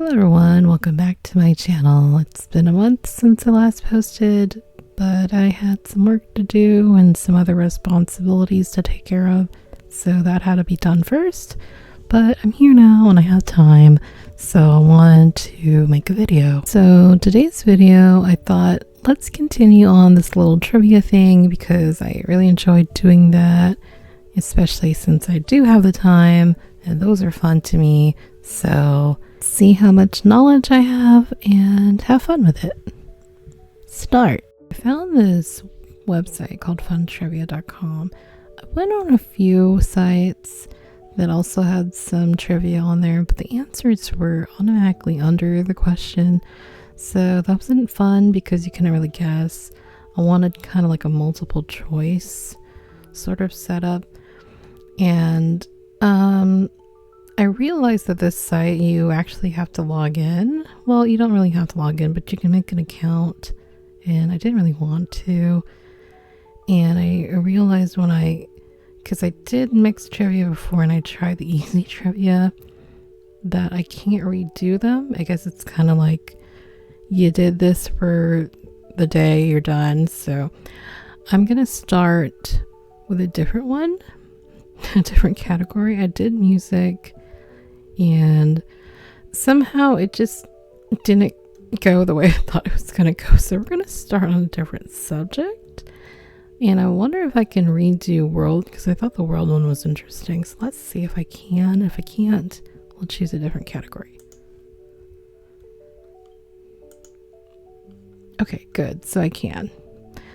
Hello everyone, welcome back to my channel. It's been a month since I last posted, but I had some work to do and some other responsibilities to take care of, so that had to be done first. But I'm here now and I have time, so I wanted to make a video. So today's video, I thought let's continue on this little trivia thing because I really enjoyed doing that, especially since I do have the time and those are fun to me. So see how much knowledge I have and have fun with it. Start. I found this website called funtrivia.com. I went on a few sites that also had some trivia on there, but the answers were automatically under the question. So that wasn't fun because you couldn't really guess. I wanted kind of like a multiple choice sort of setup. And I realized that this site, you actually have to log in. Well, you don't really have to log in, but you can make an account. And I didn't really want to. And I realized because I did mixed trivia before and I tried the easy trivia, that I can't redo them. I guess it's kind of like you did this for the day, you're done. So I'm going to start with a different one, a different category. I did music. And somehow it just didn't go the way I thought it was going to go. So we're going to start on a different subject. And I wonder if I can redo world because I thought the world one was interesting. So let's see if I can. If I can't, we'll choose a different category. Okay, good. So I can.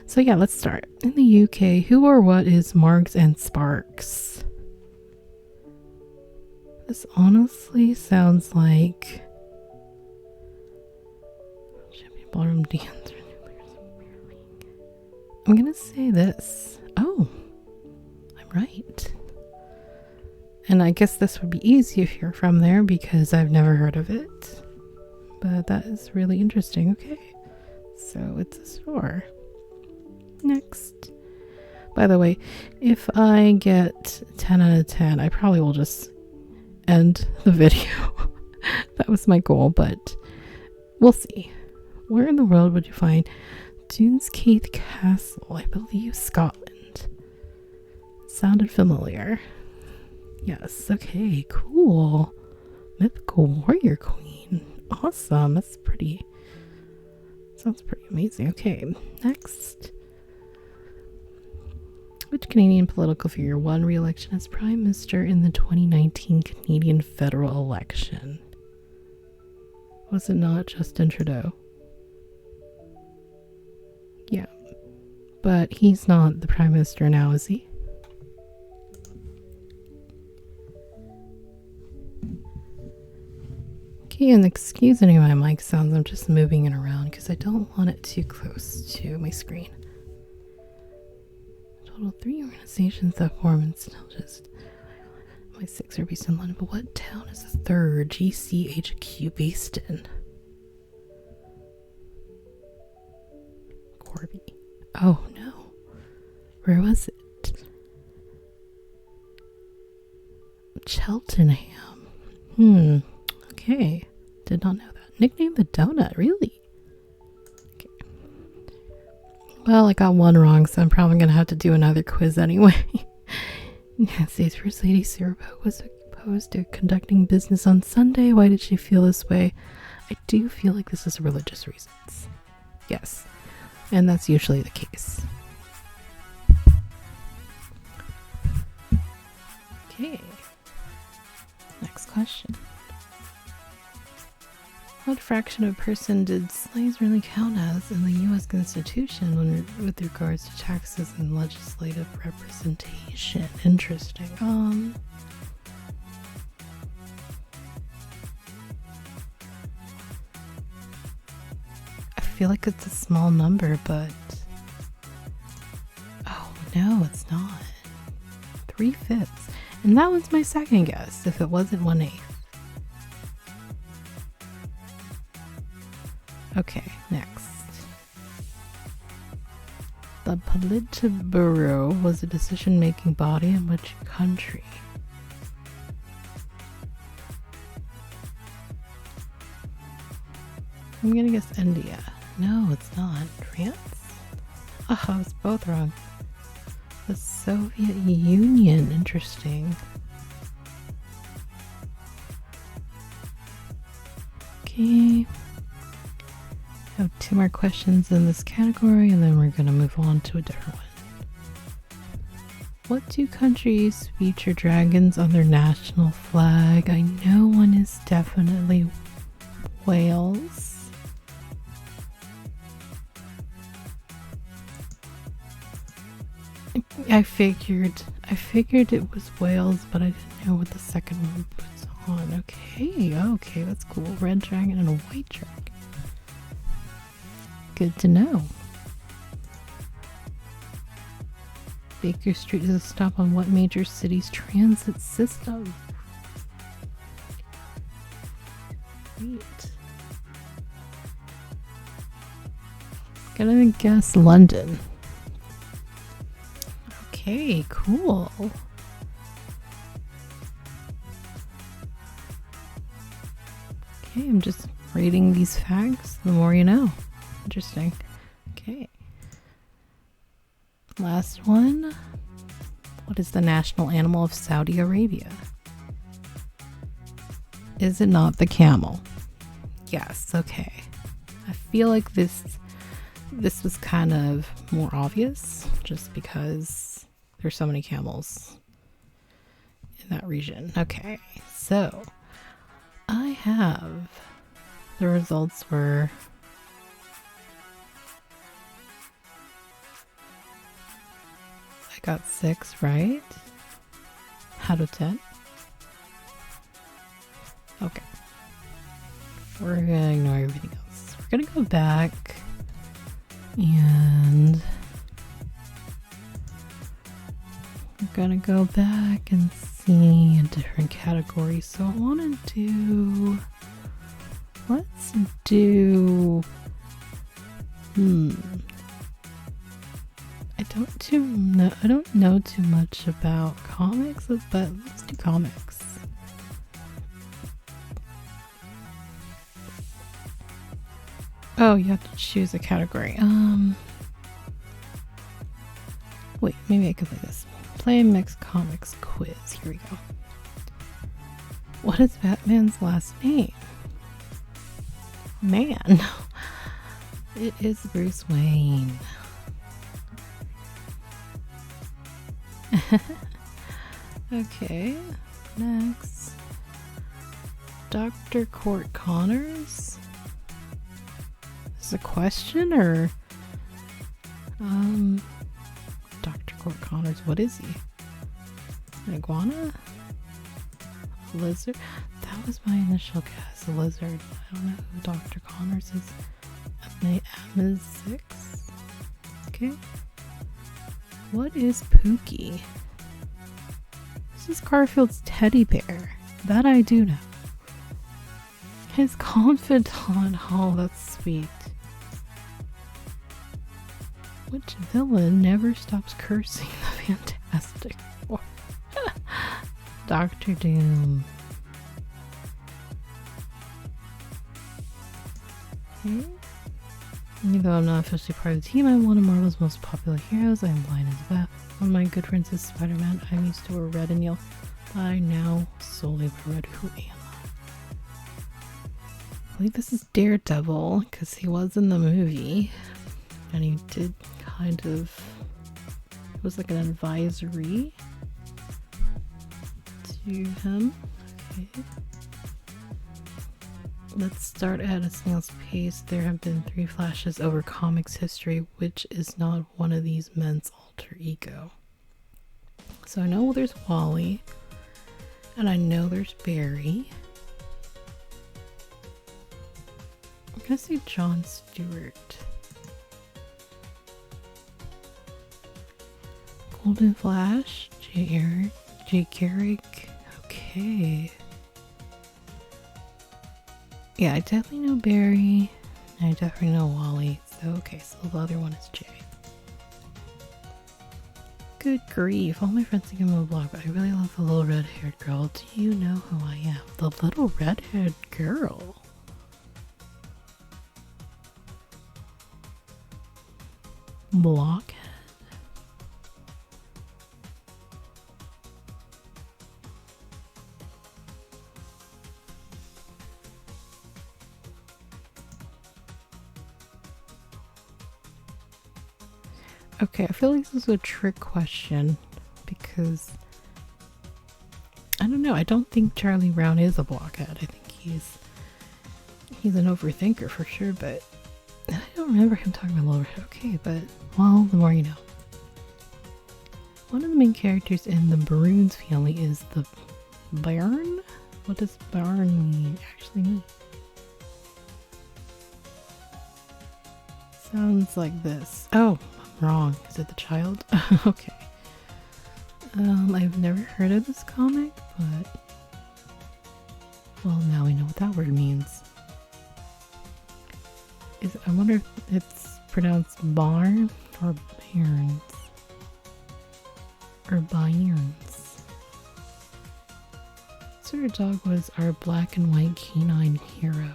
So yeah, let's start. In the UK, who or what is Marks and Sparks? This honestly sounds like champion ballroom dancer. I'm gonna say this. Oh, I'm right. And I guess this would be easy if you're from there because I've never heard of it. But that is really interesting. Okay, so it's a store. Next. By the way, if I get 10 out of 10, I probably will just end the video. That was my goal, but we'll see. Where in the world would you find Dunskeith Castle? I believe Scotland. Sounded familiar. Yes, okay, cool. Mythical warrior queen. Awesome. That's pretty. Sounds pretty amazing. Okay, next. Which Canadian political figure won re-election as Prime Minister in the 2019 Canadian federal election? Was it not Justin Trudeau? Yeah. But he's not the Prime Minister now, is he? Okay, and excuse any of my mic sounds, I'm just moving it around because I don't want it too close to my screen. Total 3 organizations that form and still just my 6 are based in London, but what town is the third GCHQ based in? Corby. Oh no. Where was it? Cheltenham. Okay. Did not know that. Nicknamed the donut, really? Well, I got one wrong, so I'm probably going to have to do another quiz anyway. United States First Lady Sarah Polk was opposed to conducting business on Sunday. Why did she feel this way? I do feel like this is religious reasons. Yes, and that's usually the case. Okay, next question. What fraction of a person did slaves really count as in the U.S. Constitution with regards to taxes and legislative representation? Interesting. I feel like it's a small number, but oh no, it's not. 3/5, and that was my second guess. If it wasn't 1/8. Okay, next. The Politburo was a decision-making body in which country? I'm gonna guess India. No, it's not. France? Oh, I was both wrong. The Soviet Union. Interesting. Okay. I have 2 more questions in this category and then we're gonna move on to a different one. What 2 countries feature dragons on their national flag? I know one is definitely Wales. I figured it was Wales, but I didn't know what the second one puts on. Okay, that's cool. Red dragon and a white dragon. Good to know. Baker Street is a stop on what major city's transit system? Sweet. Gonna guess London. Okay, cool. Okay, I'm just reading these facts. The more you know. Interesting. Okay. Last one. What is the national animal of Saudi Arabia? Is it not the camel? Yes, okay. I feel like this was kind of more obvious just because there's so many camels in that region. Okay, so I have the results were I got 6 right out of 10. Okay, we're gonna ignore everything else. We're gonna go back and we're gonna go back and see a different category. So I want to do, let's do, I don't know too much about comics, but let's do comics. Oh, you have to choose a category. Wait, maybe I could play this. Play a mixed comics quiz. Here we go. What is Batman's last name? Man. It is Bruce Wayne. Okay, next. Dr. Court Connors? Is a question or Dr. Court Connors, what is he? An iguana? A lizard? That was my initial guess, a lizard. I don't know who Dr. Connors is. My M is 6. Okay. What is Pookie? This is Garfield's teddy bear. That I do know. His confidant. Oh, that's sweet. Which villain never stops cursing the Fantastic Four? Doctor Doom. Okay. Even though I'm not officially part of the team, I'm one of Marvel's most popular heroes. I'm blind as a bat. One of my good friends is Spider-Man. I'm used to wear red and yellow, but I now solely wear red. Who am I? I believe this is Daredevil, because he was in the movie. And he did kind of, it was like an advisory to him. Okay. Let's start at a snail's pace. There have been 3 flashes over comics history. Which is not one of these men's alter ego? So I know there's Wally, and I know there's Barry. I'm gonna say John Stewart. Golden Flash, Jay Garrick. Okay. Yeah, I definitely know Barry. And I definitely know Wally. So okay, so the other one is Jay. Good grief, all my friends think I'm a blog, but I really love the little red-haired girl. Do you know who I am? The little red-haired girl. Blockhead? Okay, I feel like this is a trick question because I don't know. I don't think Charlie Brown is a blockhead. I think he's an overthinker for sure, but I don't remember him talking about Loverhead. Okay, but well, the more you know. One of the main characters in the Baroons family is the Baron? What does Baron actually mean? Sounds like this. Oh, I'm wrong. Is it the child? Okay. I've never heard of this comic, but well, now we know what that word means. I wonder if it's pronounced barn or bairns or bairns. Sir Dog was our black and white canine hero.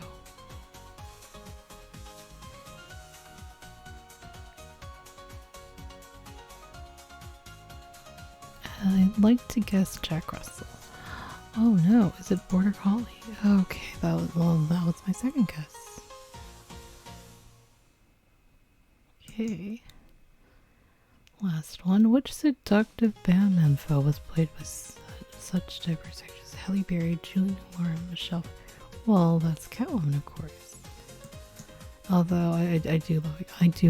I'd like to guess Jack Russell. Oh no, is it Border Collie? Okay, that was my second guess. Okay. Last one. Which seductive band info was played with such diverse actors? Halle Berry, Julie Newmar, and Michelle. Well, that's Catwoman, of course. Although I do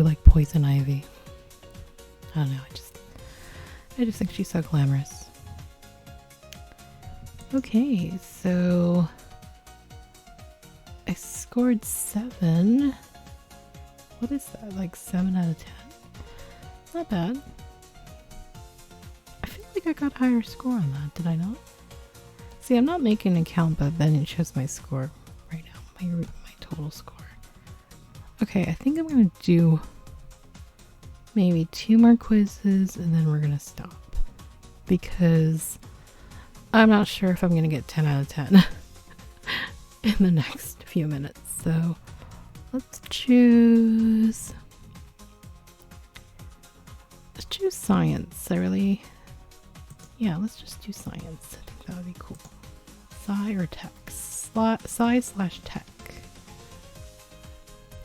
like Poison Ivy. I don't know. I just think she's so glamorous. Okay, so I scored 7. What is that? Like 7 out of 10? Not bad. I feel like I got a higher score on that. Did I not? See, I'm not making an account, but then it shows my score right now. My total score. Okay, I think I'm gonna do maybe 2 more quizzes and then we're gonna stop because I'm not sure if I'm gonna get 10 out of 10 in the next few minutes. So let's choose science. Let's just do science. I think that would be cool. Sci or tech? Sci/tech.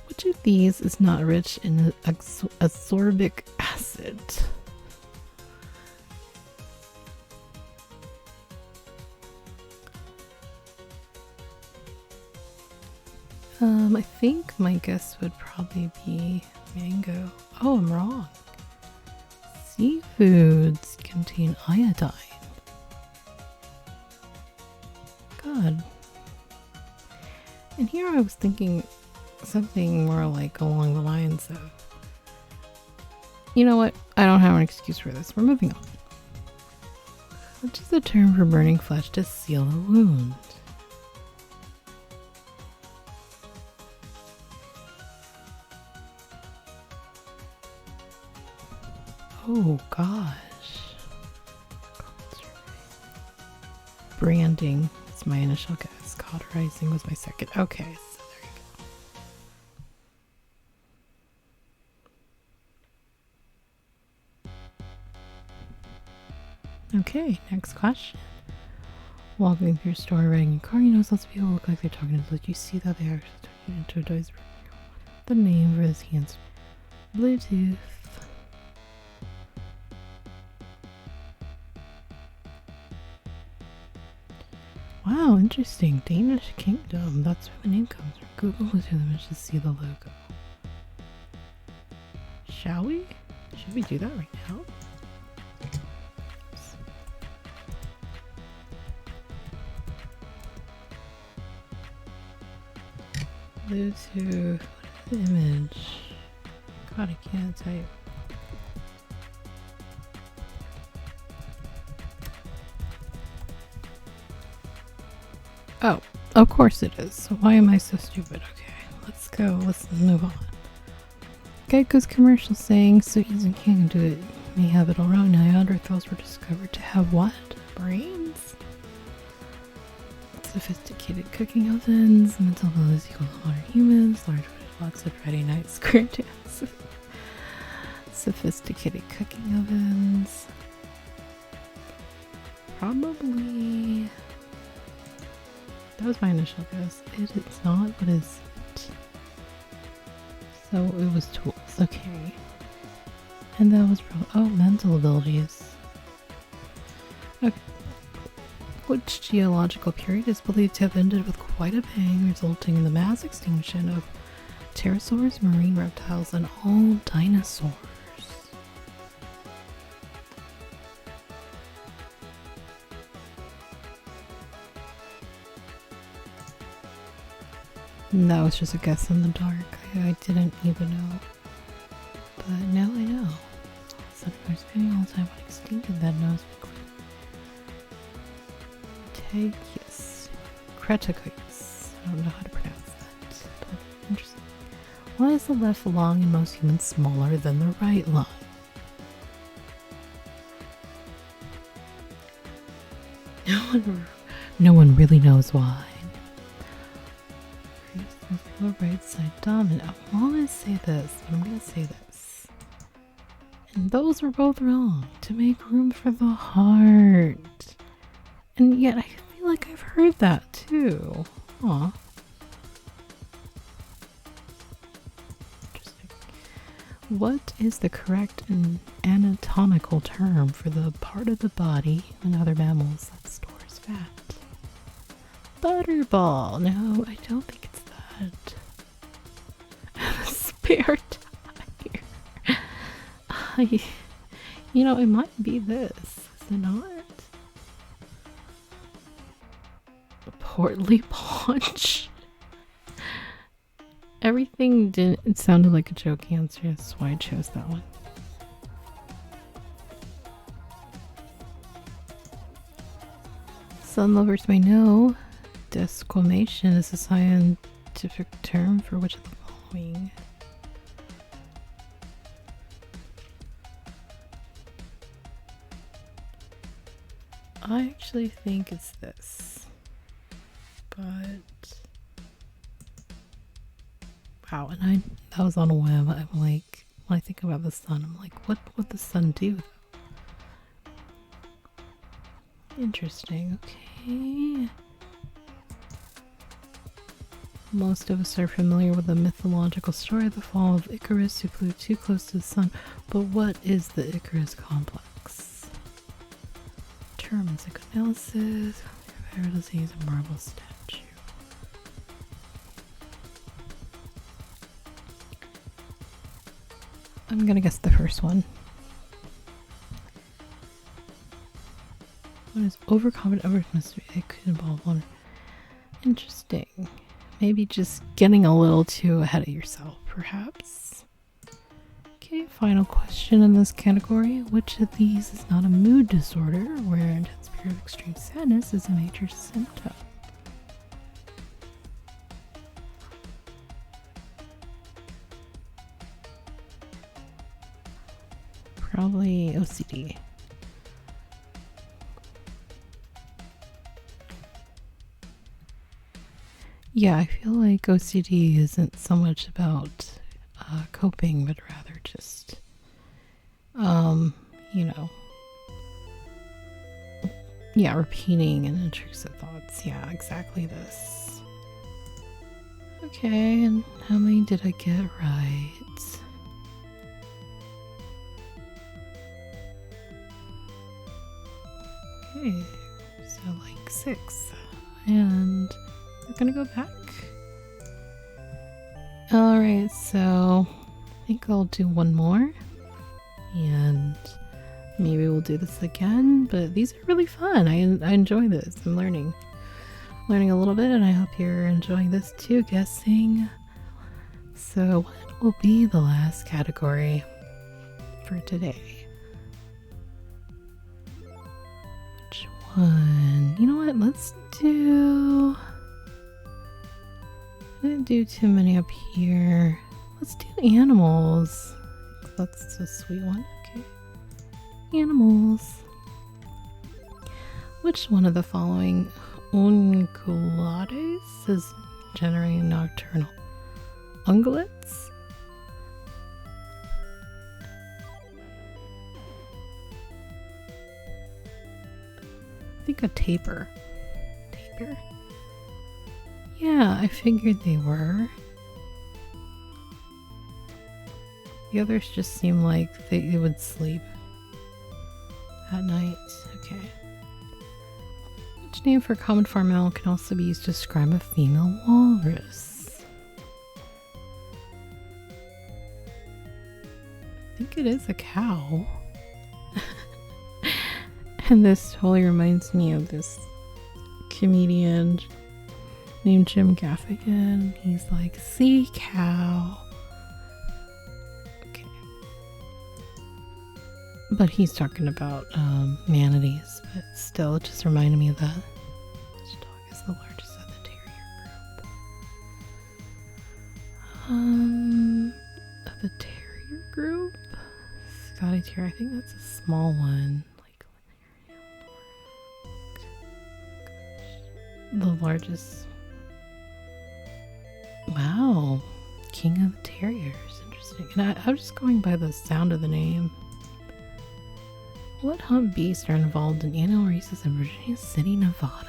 Which of these is not rich in ascorbic acid? I think my guess would probably be mango. Oh, I'm wrong. Seafoods contain iodine. God. And here I was thinking something more like along the lines of, you know what? I don't have an excuse for this. We're moving on. Which is the term for burning flesh to seal a wound? Oh gosh. Branding is my initial guess. Cauterizing was my second. Okay, so there you go. Okay, next question. Walking through your store, riding your car, you know, lots of people look like they're talking to you. You see that they are turning into a device. The name for this hands. Bluetooth. Wow, interesting. Danish Kingdom. That's where the name comes from. Google was for them to see the logo. Shall we? Should we do that right now? Bluetooth image. God, I can't type. Oh, of course it is. So why am I so stupid? Okay, let's go. Let's move on. Geico's commercial saying, so easy can't do it. May have it all wrong. Neanderthals were discovered to have what? Brains? Sophisticated cooking ovens. Mental abilities equal to modern humans. Large lots of Friday night square dance. Sophisticated cooking ovens. Probably. That was my initial guess. It is not. What is it? So it was tools. Okay. And that was probably. Oh, mental abilities. Okay. Which geological period is believed to have ended with quite a bang, resulting in the mass extinction of pterosaurs, marine reptiles, and all dinosaurs? And that was just a guess in the dark. I didn't even know. But now I know. So we're spending all the time on extinct and that knows Cretaceous. Cretaceous. I don't know how to pronounce that, but interesting. Why is the left lung in most humans smaller than the right lung? No one really knows why. The right side dominant. I want to say this, but I'm going to say this. And those were both wrong. To make room for the heart. And yet I feel like I've heard that too. Aw. Interesting. What is the correct anatomical term for the part of the body and other mammals that stores fat? Butterball. No, I don't think it's that. Spare tire. You know, it might be this. Is it not? A portly paunch. Everything didn't. It sounded like a joke answer. That's why I chose that one. Sun lovers may know desquamation is a scientific term for which of the following? I actually think it's this, but wow, and that was on a whim. I'm like, when I think about the sun, I'm like, what would the sun do? Interesting. Okay. Most of us are familiar with the mythological story of the fall of Icarus, who flew too close to the sun. But what is the Icarus complex? Term and psychoanalysis, rare disease, and marble statue. I'm gonna guess the first one. What is overconfident overconfidence? It could involve one. Interesting. Maybe just getting a little too ahead of yourself, perhaps. Okay, final question in this category. Which of these is not a mood disorder where an intense period of extreme sadness is a major symptom? Probably OCD. Yeah, I feel like OCD isn't so much about coping, but rather just, you know, yeah, repeating and intrusive thoughts. Yeah, exactly this. Okay, and how many did I get right? Okay, so like 6. And we're gonna go back. Alright, so I think I'll do one more. And maybe we'll do this again, but these are really fun. I enjoy this. I'm learning a little bit, and I hope you're enjoying this too, guessing. So what will be the last category for today? Which one? You know what? Let's do... I didn't do too many up here. Let's do animals. That's a sweet one. Okay. Animals. Which one of the following ungulates is generally nocturnal? Ungulates? think a tapir. Tapir? Yeah, I figured they were. The others just seem like they would sleep at night. Okay. Which name for a common farm animal can also be used to describe a female walrus? I think it is a cow. And this totally reminds me of this comedian named Jim Gaffigan. He's like, sea cow. Okay. But he's talking about manatees, but still, it just reminded me of that. Which dog is the largest of the terrier group? Of the terrier group? Scotty Terrier, I think that's a small one. The largest. Wow. King of the Terriers. Interesting. And I'm just going by the sound of the name. What hump beasts are involved in annual races in Virginia City, Nevada?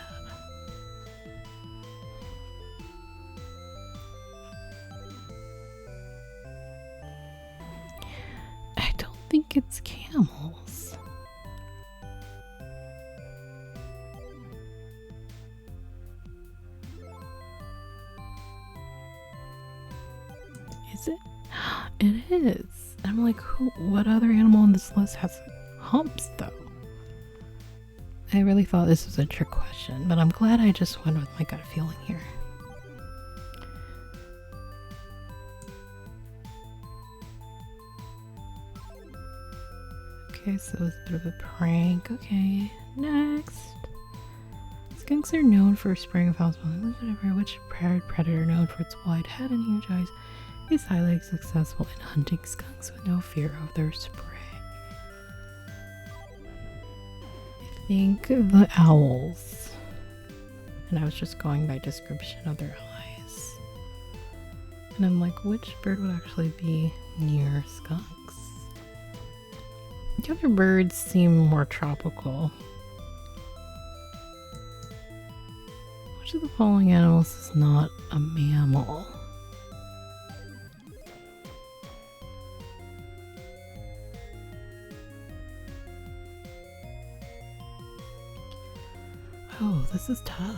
I don't think it's camels. Is it? It is. I'm like, what other animal on this list has humps, though? I really thought this was a trick question, but I'm glad I just went with my gut feeling here. Okay, so it's a bit of a prank. Okay, next. Skunks are known for spraying of house which predator known for its wide head and huge eyes is highly successful in hunting skunks with no fear of their spray. I think the owls. And I was just going by description of their eyes. And I'm like, which bird would actually be near skunks? The other birds seem more tropical. Which of the following animals is not a mammal? Oh, this is tough.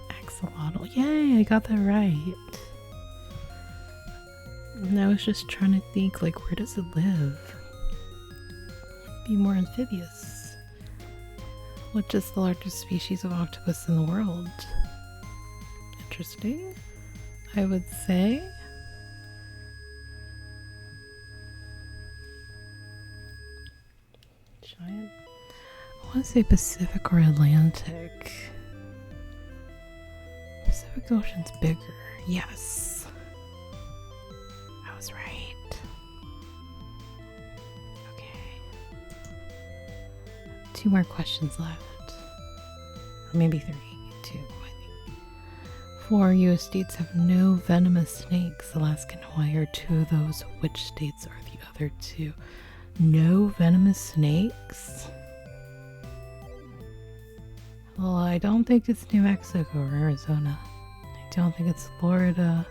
Axolotl. Yay, I got that right. And I was just trying to think, like, where does it live? Be more amphibious. Which is the largest species of octopus in the world? Interesting, I would say. Giant. I want to say Pacific or Atlantic. Pacific Ocean's bigger. Yes. I was right. Okay. 2 more questions left. Or maybe 3. 2, I think. 4 U.S. states have no venomous snakes. Alaska and Hawaii are 2 of those. Which states are the other 2? No venomous snakes? Well, I don't think it's New Mexico or Arizona. I don't think it's Florida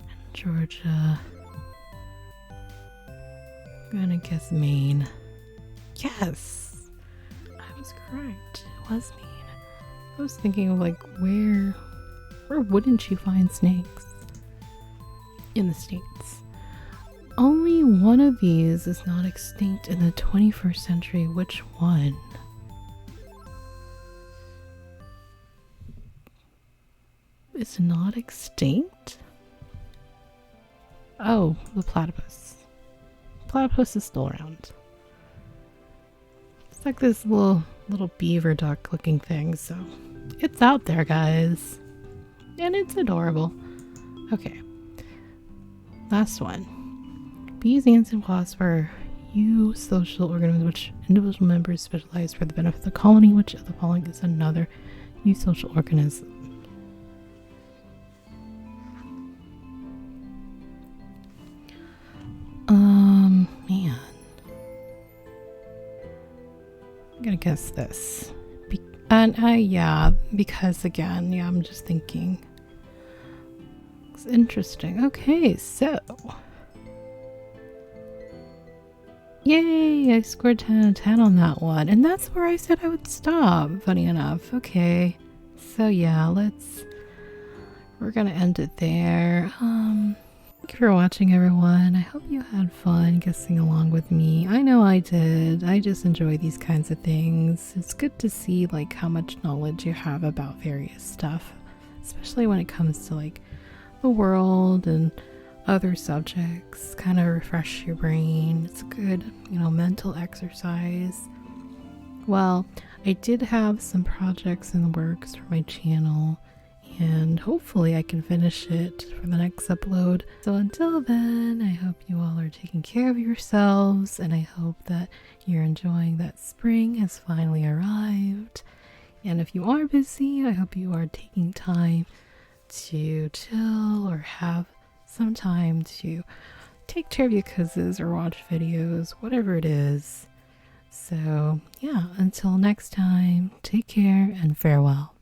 and Georgia. I'm gonna guess Maine. Yes! I was correct. It was Maine. I was thinking of like, where wouldn't you find snakes? In the States. Only one of these is not extinct in the 21st century. Which one? Is not extinct? Oh, the platypus. Platypus is still around. It's like this little beaver duck looking thing, so it's out there, guys. And it's adorable. Okay. Last one. Bees, ants, and wasps are eusocial organisms which individual members specialize for the benefit of the colony. Which of the following is another eusocial organism? Man. guess this. Because again, I'm just thinking. It's interesting. Okay, so. Yay, I scored 10 out of 10 on that one. And that's where I said I would stop, funny enough. Okay, so yeah, we're gonna end it there. Thank you for watching, everyone. I hope you had fun guessing along with me. I know I did. I just enjoy these kinds of things. It's good to see like how much knowledge you have about various stuff, especially when it comes to like the world and other subjects. Kind of refresh your brain. It's good, mental exercise. Well, I did have some projects in the works for my channel, and hopefully I can finish it for the next upload. So until then, I hope you all are taking care of yourselves, and I hope that you're enjoying that spring has finally arrived. And if you are busy, I hope you are taking time to chill or have some time to take care of your cousins or watch videos, whatever it is. So yeah, until next time, take care and farewell.